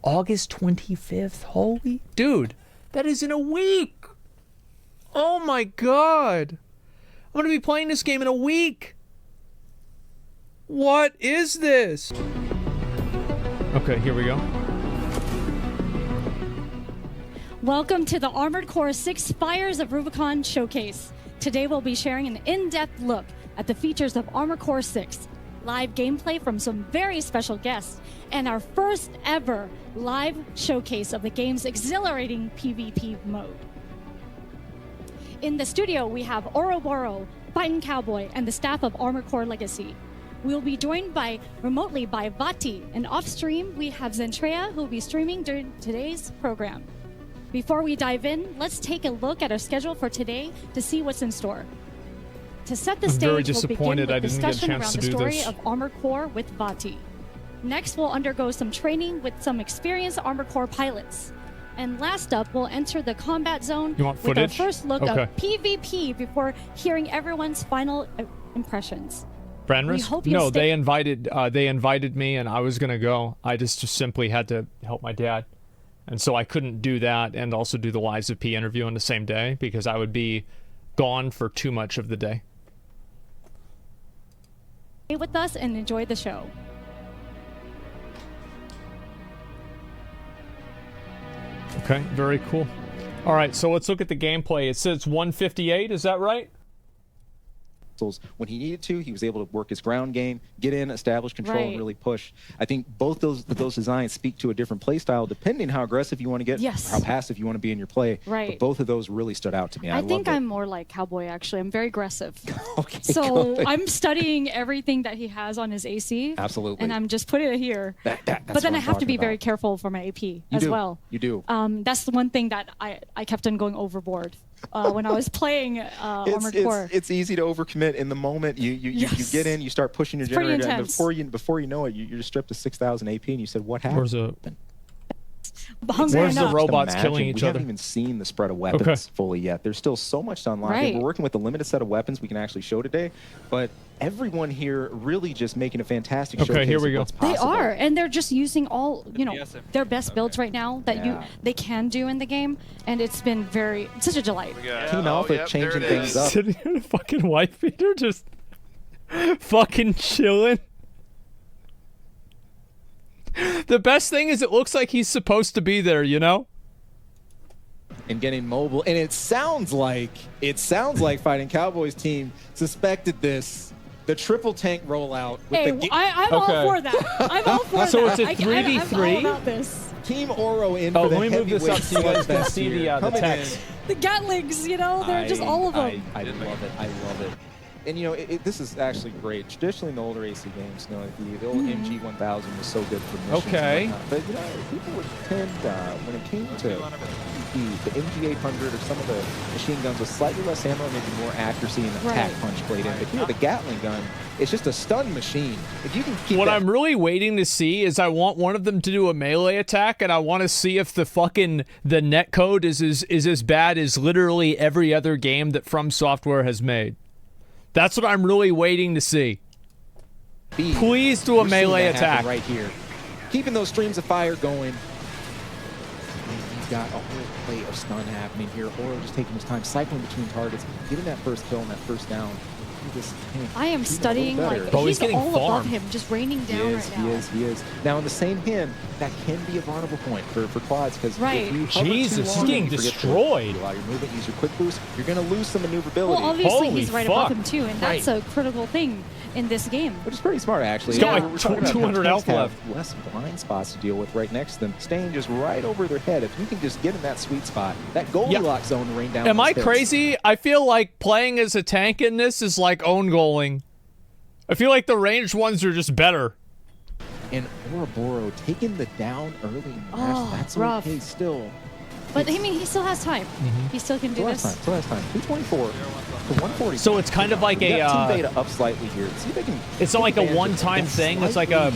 August 25th. Holy dude, that is in a week. Oh my god. I'm gonna be playing this game in a week. What is this? Okay, here we go. Welcome to the Armored Core 6 Fires of Rubicon Showcase. Today we'll be sharing an in-depth look at the features of Armored Core 6, live gameplay from some very special guests, and our first ever live showcase of the game's exhilarating PvP mode. In the studio, we have Ouroboros, Fightin' Cowboy, and the staff of Armored Core Legacy. We will be joined remotely by Vati, and off-stream we have Zentrea, who will be streaming during today's program. Before we dive in, let's take a look at our schedule for today to see what's in store. To set the stage, we'll begin with discussion around the story of Armored Core with Vati. Next, we'll undergo some training with some experienced Armored Core pilots. And last up, we'll enter the combat zone with our first look of PvP before hearing everyone's final impressions. Fenris? No, they invited me and I was gonna go. I just simply had to help my dad. And so I couldn't do that and also do the Lives of P interview on the same day because I would be gone for too much of the day. Stay with us and enjoy the show. Okay, very cool. All right, so let's look at the gameplay. It says 158, is that right? When he needed to, he was able to work his ground game, get in, establish control, and really push. I think both those designs speak to a different play style, depending how aggressive you want to get, how passive you want to be in your play. But both of those really stood out to me. I think I'm more like Cowboy, actually. I'm very aggressive. So I'm studying everything that he has on his AC. Absolutely. And I'm just putting it here. But then I have to be very careful for my AP as well. You do. That's the one thing that I kept on going overboard. When I was playing Armored Core. It's easy to overcommit in the moment. You get in, you start pushing your generator, and before you know it, you're just stripped to 6,000 AP, and you said, "What happened?" Where's the robots killing each other? We haven't even seen the spread of weapons fully yet. There's still so much to unlock. We're working with a limited set of weapons we can actually show today, but everyone here really just making a fantastic showcase here we go. of what's possible. They are, and they're just using all, their best builds right now that they can do in the game, and it's been such a delight. Team Alpha changing things up. Sitting in a fucking wife beater, just fucking chilling. The best thing is it looks like he's supposed to be there, you know? And getting mobile, and it sounds like Fighting Cowboys team suspected this. The triple tank rollout. With I'm all for that. I'm all for that. So it's a 3v3? I'm all about this. Team Oro in for the let me move this up so you guys can see the text. The Gatlings, they're just all of them. I love it. I love it. And this is actually great. Traditionally, in the older AC games, the old MG1000 was so good for missions. And whatnot. But people would tend, when it came to the MG800 or some of the machine guns with slightly less ammo, maybe more accuracy and attack punch played in. But here, the Gatling gun, it's just a stun machine. If you can keep what I'm really waiting to see is I want one of them to do a melee attack, and I want to see if the netcode is as bad as literally every other game that FromSoftware has made. That's what I'm really waiting to see. Please do a melee attack. Right here. Keeping those streams of fire going. He's got a whole play of stun happening here. Oro just taking his time, cycling between targets, getting that first kill and that first down. I am studying, he's all above him, just raining down right now. He is. Now, in the same hand, that can be a vulnerable point for quads, because if you Jesus, he's getting destroyed. While you're moving, use your quick boost, you're going to lose some maneuverability. Well, obviously, he's right above him, too, and that's a critical thing in this game. Which is pretty smart, actually. He's got like 200 health left. Less blind spots to deal with right next to them, staying just right over their head. If you can just get in that sweet spot, that Goldilocks zone to rain down. Am I crazy? I feel like playing as a tank in this is like own goaling. I feel like the ranged ones are just better. And Ouroboros taking the down early in the match, that's rough. Okay still. But I mean, he still has time. He still can do this. Still has time. 224 to 140. So it's kind of like Team Beta up slightly here. See if they can. It's not like a one-time thing. It's like a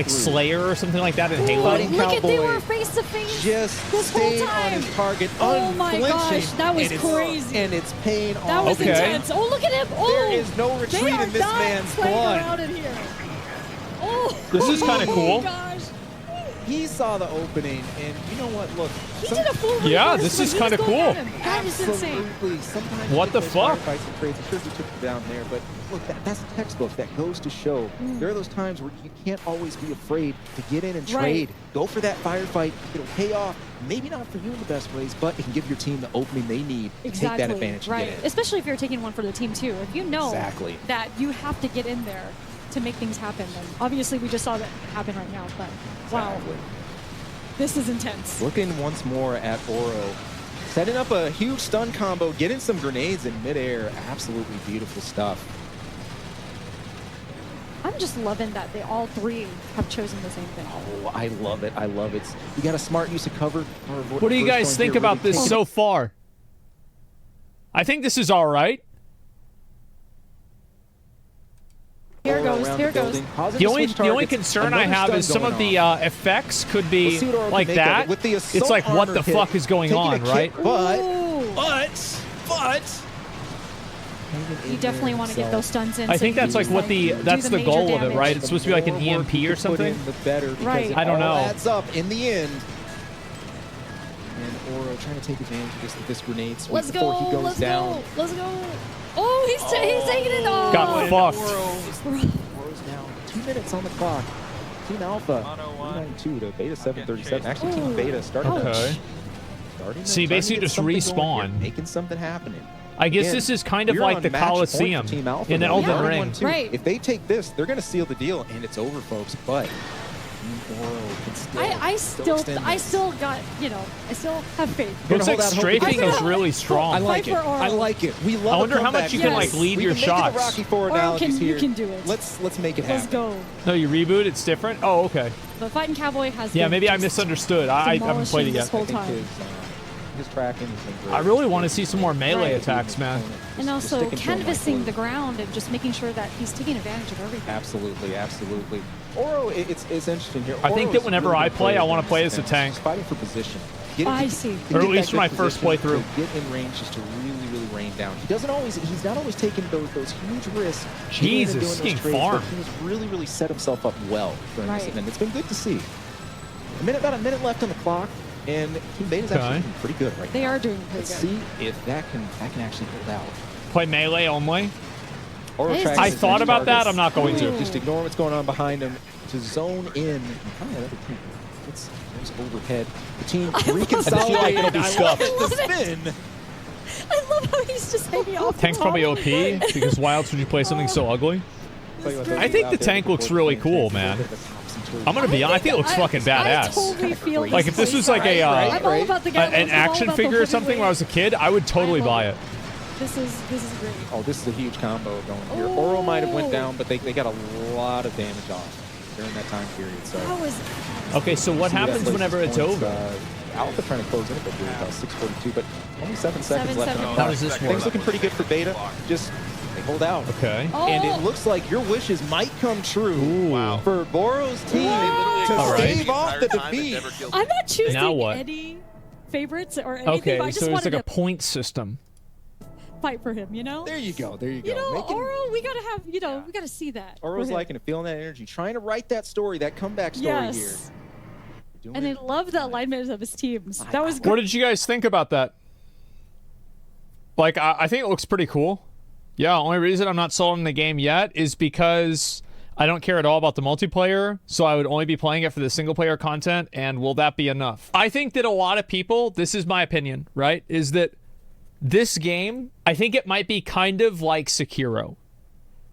Slayer or something like that in Halo. Look at, they were face to face just this whole time. On his target, oh my gosh, that was crazy. And it's paying off. That was intense. Oh, look at him. Oh, there is no retreat in this man's blood. Around in here. Oh, this is kind of cool. Gosh. he saw the opening, and you know what? Look, He did a full Yeah, reverse this when is he was kinda going cool. at him. That is insane. Absolutely. Sometimes What you the get those fuck? firefights and trades. I'm sure he took it down there, but look, that's a textbook. That goes to show there are those times where you can't always be afraid to get in and trade. Go for that firefight. It'll pay off. Maybe not for you in the best ways, but it can give your team the opening they need to take that advantage and get in. Especially if you're taking one for the team too. If you know Exactly. that you have to get in there to make things happen, then obviously we just saw that happen right now. But wow, Exactly. this is intense. Looking once more at Oro. Setting up a huge stun combo, getting some grenades in midair. Absolutely beautiful stuff. I'm just loving that they all three have chosen the same thing. Oh, I love it. I love it. You got a smart use of cover. What do you guys think about this so far? I think this is all right. Here goes. Here goes. The only concern I have is some of the effects could be like that. It's like, what the fuck is going on, right? But You definitely want to get those stuns in. I so think you that's can like just, what the do that's the major goal of it, damage. right? It's supposed to be like an EMP or something. Right. I don't know. Adds up in the end. And Oro trying to take advantage of this grenade sweep Let's before go. he goes Let's down. go. Let's go. Oh, he's taking it off. Got fucked. Oro's down. 2 minutes on the clock. Team Alpha 392 to Beta 737. Actually, Team Beta starting. Okay. Starting So you basically just respawn. Making something happening. I guess Again, this is kind of we're like on the match point for Coliseum Team Alpha in now. Elden Yeah. Ring. 1-2. Right. If they take this, they're going to seal the deal, and it's over, folks. But Oro can still, I still got, I still have faith. Looks like hold out hope strafing against is really strong. I like Fight it. for Oro. I like it. We love. I wonder how comeback much you can Yes. like lead We've your been making shots. the Rocky Four Oro analogies you here. can do it. Let's make it Let's happen. go. No, you reboot. It's different. Oh, okay. But Fighting Cowboy has Yeah, been maybe I just misunderstood. I haven't played it demolishing this yet. whole I think time. his tracking has been great. I really want to see some more melee Right. attacks, man. And Just also sticking to him like canvassing glue. the ground and just making sure that he's taking advantage of everything. Absolutely, absolutely. Oro, it's interesting here. I think that whenever I play, I want to play as a tank. Fighting for position. I see. to Or at get least that for my good first position, playthrough. to get in range just to really rain down. He's not always taking those huge risks. Jesus, getting in and doing he's getting those trades, farmed. but he's really set himself up well during this Right. event. It's been good to see. About a minute left on the clock, and Team Beta's actually doing pretty good right now. They are doing pretty Let's good. see if that can actually hold out. Play melee only. Oro That is tracks I his thought next about that. targets. I'm not going to. Just ignore what's going on behind him to zone in. It's overhead. The team reconsolidated. I feel like it'll be scuffed. The spin. I love how he's just hanging off. Tank's the probably top. OP because why else would you play something so ugly? I think the tank looks really cool, man. I'm gonna be honest. I think it looks fucking I badass. totally feel Like if this was like a I'm all about the guy an action figure or something when I was a kid, I would totally buy it. This is great. Oh, this is a huge combo going here. Oh. Oro might have went down, but they got a lot of damage off during that time period. So That was Okay, so what see that happens places whenever it's points, over? Alpha trying to close in a bit here, about 6:42, but only 7 seconds left on the seconds. clock. How does this work? Things looking pretty good for Beta. Just they hold out. Okay. And it looks like your wishes might come true Ooh. for Boro's team to All right. stave off the defeat. I'm not choosing Now what? any favorites or anything. Okay, but I just so it's wanted like a to point system. fight for him. There you go. There you go. You know, Making- Oro, we gotta have. We gotta see that. for Oro's him. liking it, feeling that energy, trying to write that story, that comeback story Yes. here. Doing And I it. love the alignment of his teams. That was What good. did you guys think about that? Like, I think it looks pretty cool. Yeah, only reason I'm not sold on the game yet is because I don't care at all about the multiplayer, so I would only be playing it for the single-player content, and will that be enough? I think that a lot of people, this is my opinion, right, is that this game, I think it might be kind of like Sekiro.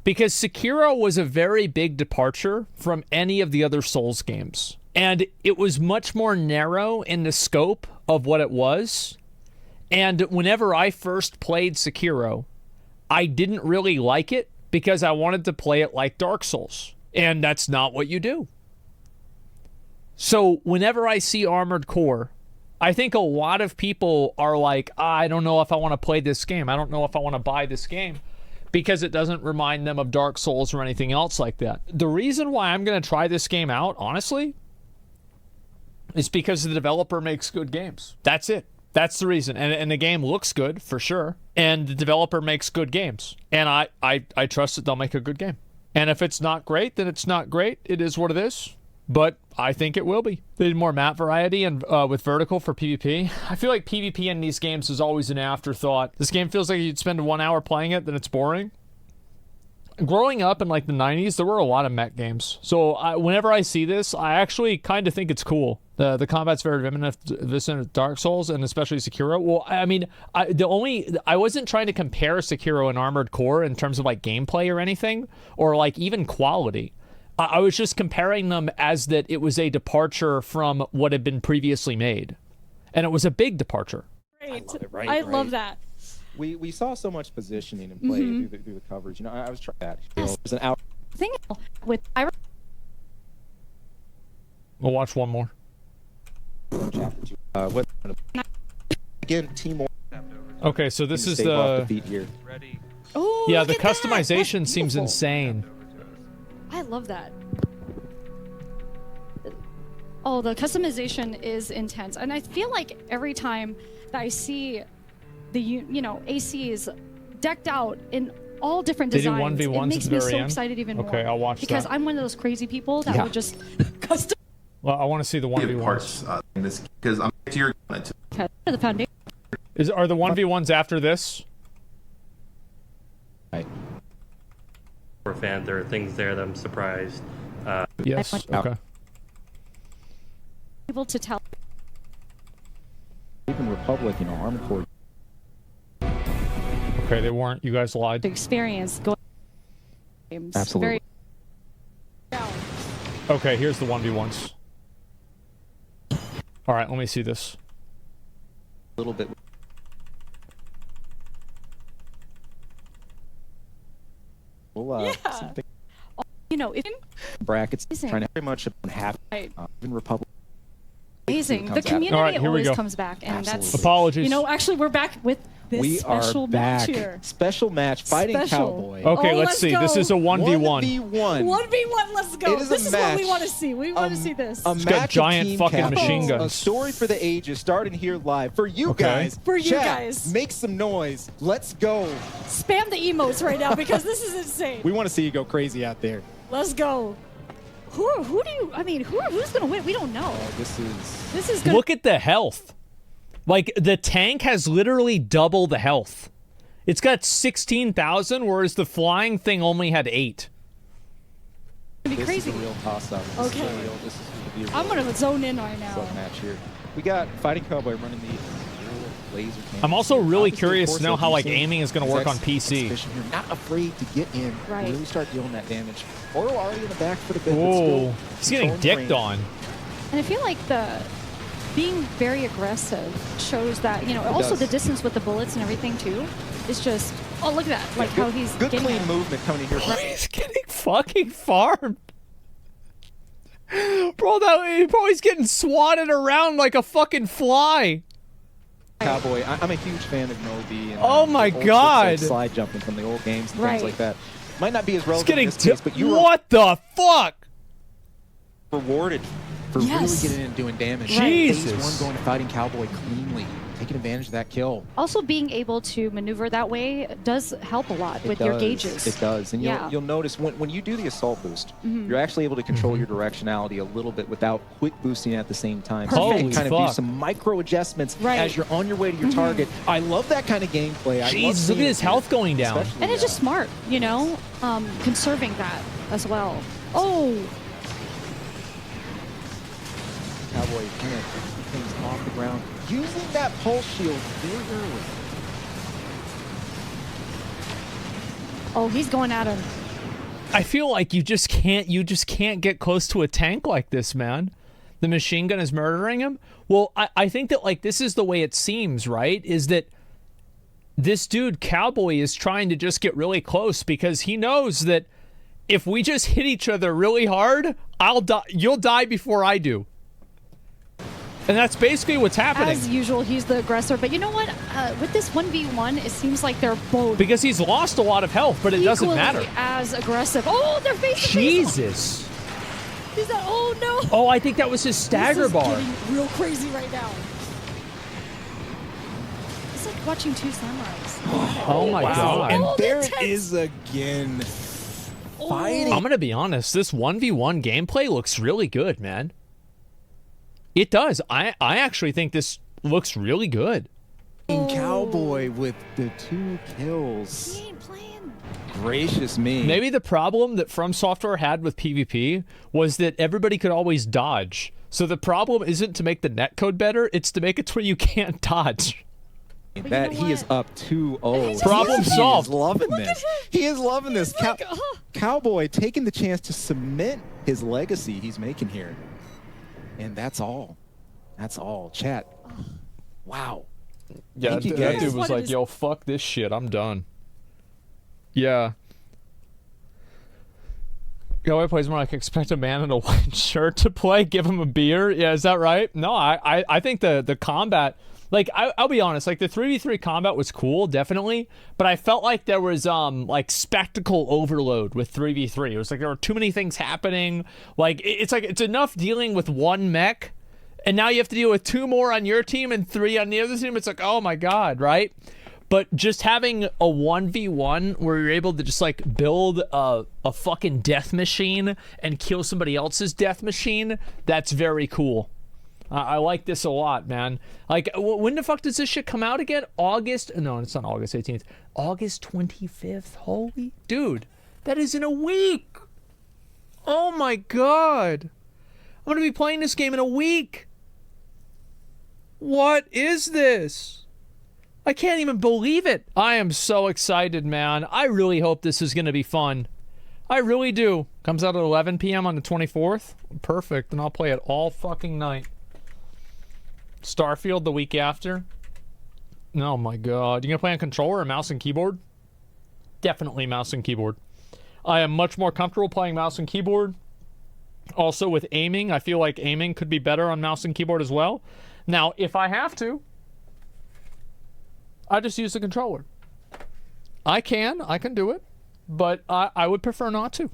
Because Sekiro was a very big departure from any of the other Souls games. And it was much more narrow in the scope of what it was. And whenever I first played Sekiro, I didn't really like it because I wanted to play it like Dark Souls. And that's not what you do. So whenever I see Armored Core, I think a lot of people are like, I don't know if I want to play this game. I don't know if I want to buy this game because it doesn't remind them of Dark Souls or anything else like that. The reason why I'm going to try this game out, honestly, is because the developer makes good games. That's it. That's the reason. And the game looks good, for sure. And the developer makes good games. And I trust that they'll make a good game. And if it's not great, then it's not great. It is what it is. but I think it will be. They need more map variety and with vertical for PvP. I feel like PvP in these games is always an afterthought. This game feels like you'd spend 1 hour playing it, then it's boring. Growing up in like the 90s, there were a lot of mech games. So whenever I see this, I actually kind of think it's cool. The combat's very reminiscent of Dark Souls and especially Sekiro. Well, I mean, I wasn't trying to compare Sekiro and Armored Core in terms of like gameplay or anything, or like even quality. I was just comparing them as that it was a departure from what had been previously made. And it was a big departure. Great. I love it, right? I love that. We saw so much positioning and play through the coverage. You know, I was trying that. Yes. There's an out. Thing with We'll watch one more. Chapter 2. Again, teamwork. Okay, so this is Stave off the... defeat here. Oh, Yeah, look the at that. customization That's seems beautiful. insane. I love that. Oh, the customization is intense, and I feel like every time that I see the you know ACs decked out in all different They do designs, 1v1s it at makes the me very so end? excited even more. Okay, I'll watch because that. I'm one of those crazy people that would just custom Well, I want to see the 1v1s. parts in this because I'm to your the foundation. Are the 1v1s after this? For fans, there are things there that I'm surprised. Yes. Okay. Able to tell. Even Republic, you know, Armored Core. Okay, they weren't. You guys lied. To experience going games. Absolutely. Very Okay, here's the 1v1s. All right, let me see this. A little bit. We'll, Yeah. something you know, if brackets Amazing. trying to very much half right. even Republic. Amazing. The comes out. community All right, here we always go. comes back, and Absolutely. that's Apologies. you know. Actually, we're back with this We special are back. match here. Special match, fighting Special. cowboy. Okay, Oh, let's let's see. This go. is a 1v1. 1v1. 1v1, let's go. It is This a is what we match. want to see. We want to see this. A It's match got of giant team fucking captains. machine A guns. story for the ages, starting here live for you Okay. guys. For you Chat, guys. make some noise. Let's go. Spam the emotes right now because this is insane. We want to see you go crazy out there. Let's go. Who do you? I mean, who's gonna win? We don't know. This is This is gonna. Look at the health. Like, the tank has literally double the health. It's got 16,000, whereas the flying thing only had 8. be this crazy. is a real toss-up. This Okay. is a real, this is gonna be a I'm real gonna zone in right now. fun match here. We got fighting cowboy running the laser cannon. I'm also really Obviously, curious of course, to know like how, you like, said, aiming is gonna work on PC. exhibition here. Not afraid to get in. Right. Really start dealing that damage. Oro already in the back for the bit. but Whoa. still He's getting controlling dicked range. on. And I feel like the being very aggressive shows that, you know, also does. the distance with the bullets and everything too is just, oh, look at that. Like Good- how he's good getting clean it. movement coming in here. He's getting fucking farmed. Bro, he's getting swatted around like a fucking fly. Cowboy. I'm a huge fan of Moby. And, Oh my old tricks God. like slide jumping from the old games and Right. things like that. Might not be as He's relevant getting in this case, but you were what the fuck? rewarded for Yes. really getting in and doing damage. Right. Jesus. Phase 1 going to fighting cowboy cleanly, taking advantage of that kill. Also being able to maneuver that way does help a lot with your gauges. It does, and Yeah. you'll notice when you do the assault boost, you're actually able to control your directionality a little bit without quick boosting at the same time. So you Perfect. can kind of Holy do fuck. some micro adjustments Right. as you're on your way to your target. I love that kind of gameplay. I love Jesus, look seeing at it his here, health going down. especially, And it's just smart, you know, conserving that as well. Oh, Cowboy kind of keeping things off the ground, using that pulse shield very early. oh, he's going at him. I feel like you just can't get close to a tank like this, man. The machine gun is murdering him. Well, I think that, like, this is the way it seems, right? Is that this dude Cowboy is trying to just get really close because he knows that if we just hit each other really hard, I'll die. You'll die before I do. And that's basically what's happening. As usual, he's the aggressor. But you know what? With this 1v1, it seems like they're both Because he's lost a lot of health, but it doesn't equally matter. as aggressive. Oh, they're face to face. Jesus. He's like, oh no. Oh, I think that was his stagger This is bar. getting real crazy right now. It's like watching two samurais. Oh my god. And Oh, there the it tense. is again. fighting. I'm gonna be honest. This 1v1 gameplay looks really good, man. It does. I actually think this looks really good. Cowboy with the 2 kills. He ain't playing. Gracious me. Maybe the problem that FromSoftware had with PvP was that everybody could always dodge. So the problem isn't to make the netcode better, it's to make it to where you can't dodge. That he is up 2-0. Problem solved. He is loving this. He is loving this. Like, Cowboy taking the chance to cement his legacy he's making here. And that's all. That's all. Chat. Wow. Yeah, Thank you, that guys. dude was What like, is- yo, fuck this shit, I'm done. Yeah. Cowboy plays more like expect a man in a white shirt to play, give him a beer. Yeah, is that right? No, I think the combat, like, I'll be honest, like the 3v3 combat was cool, definitely, but I felt like there was like spectacle overload with 3v3. It was like there were too many things happening. Like it's like it's enough dealing with one mech, and now you have to deal with 2 more on your team and 3 on the other team. It's like, oh my god, right? But just having a 1v1 where you're able to just like build a fucking death machine and kill somebody else's death machine, that's very cool. I like this a lot, man. Like, when the fuck does this shit come out again? August? No, it's not August 18th. August 25th. Holy dude, that is in a week. Oh my god. I'm gonna be playing this game in a week. What is this? I can't even believe it. I am so excited, man. I really hope this is going to be fun. I really do. Comes out at 11 p.m. on the 24th. Perfect. And I'll play it all fucking night. Starfield the week after. Oh my god. You going to play on controller or mouse and keyboard? Definitely mouse and keyboard. I am much more comfortable playing mouse and keyboard. Also with aiming. I feel like aiming could be better on mouse and keyboard as well. Now, if I have to, I just use the controller. I can do it, but I would prefer not to.